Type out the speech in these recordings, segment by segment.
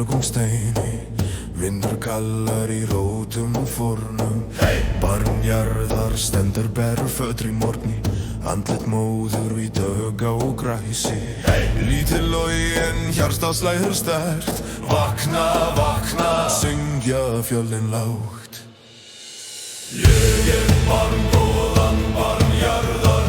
Melkungssteini, vindur kallar í rótum fornum. Barnjarðar stendur berfötur í morgni, andlit móður í dögg á græsi. Lítil login hjartað sterkt, vakna, vakna, syngja fjöllin lágt. Ég barngóðan barnjarðar,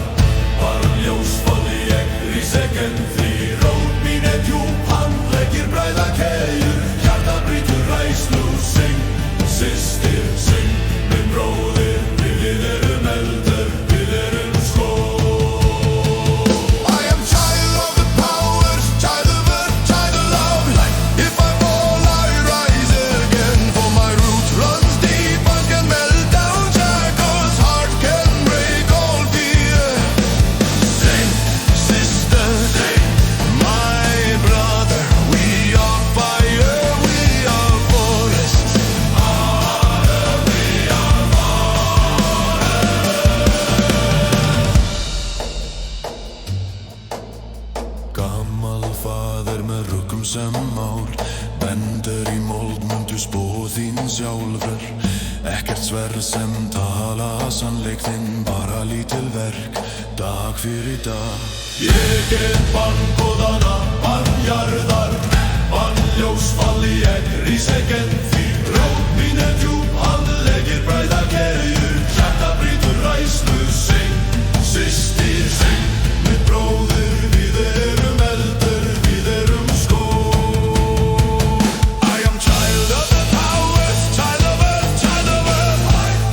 barnljós falli ég rís egen því. Rót mín djúp, handleggir bræða keðjur, hjartað brýtur ræslu, syng, systir, syng, minn bróðir, við erum eldur, við erum skóg. I am child of the powers, child of earth, child of love. If I fall, I rise again, for my root runs deep. I can melt down shackles, heart can break all fear. Sing, sister, sing, my brother, we are fire, we are forest. Gammal faðir með ruggum sem mál, bendur í mold, mundu spóð þín sjálfur. Ekkert sverð sem tala sannleik þinn, bara lítil verk, dag fyrir dag. Ég barngóðana, barnjarðar, barnljós falli ég rís egen því. Rót mín djúp, handleggir bræða keðjur, hjartað brýtur ræslu, syng, systir, syng, minn bróðir, við erum eldur, við erum skóg. I am child of the powers, child of earth, child of earth.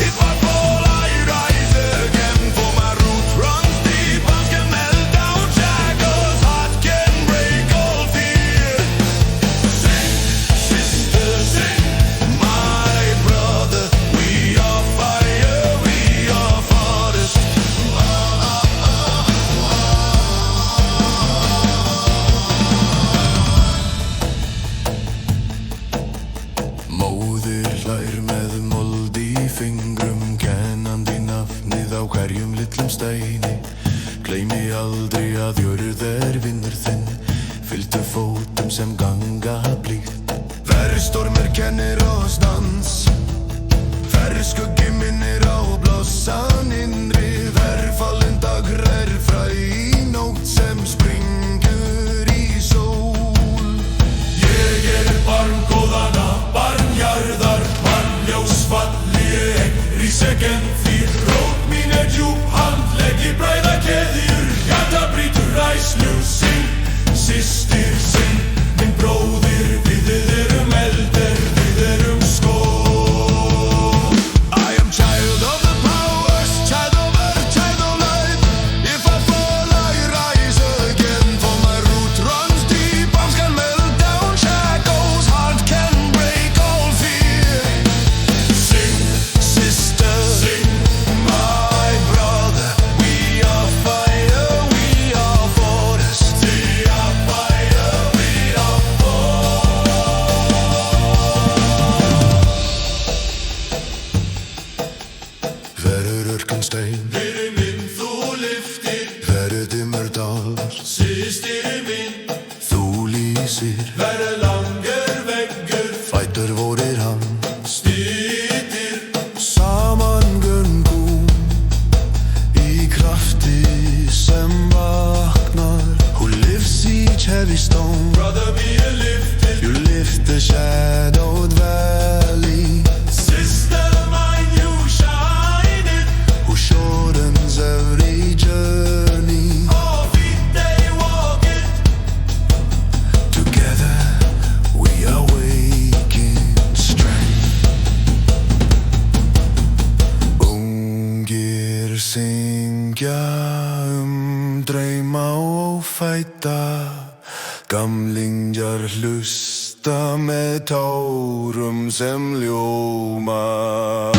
If I fall, I rise again, for my root runs deep. I can melt down shackles, heart can break all fear. Sing, sister, sing, my brother, we are fire, we are forest. Móðir hlær með mold í fingrum, kennandi nafnið á hverjum litlum steini. Gleymi aldrei að jörð vinnur þinn, fylgdu fótum sem ganga blítt. Verri stormur kennir oss dans, verri skuggi minnir á blossan innri. Verfallin dagrar fræ í nótt sem springur í sól. Ég barngóðana, barnjarðar, barnljós falli ég rís egen því. Rót mín djúp, handleggir bræða keðjur, hjartað brýtur ræslu, syng, systir, syng, minn bróðir, við erum eldur, við erum skóg. I am child of the powers, child of earth, child of light. If I fall, I rise again, for my root runs deep. Arms can melt down shackles, heart can break all fear. Sing, sister, sing, my brother, we are fire, we are forest. We are fire, we are Verður örkun stein, fyrir minn þú lyftir. Verður dimmur dagar, systir minn, þú lýsir. Verður langur veggur, fætur vorir hann, styttir. Saman göngum í krafti sem vaknar. Who lives each heavy stone, brother be a lifter. You lift the shadowed valley. Sister mine, you shine it, who shortens every journey. All feet they walk it, together we awaken strength. Ungir syngja drauma og fæta, gamlingjar hlusta með tárum sem ljóma.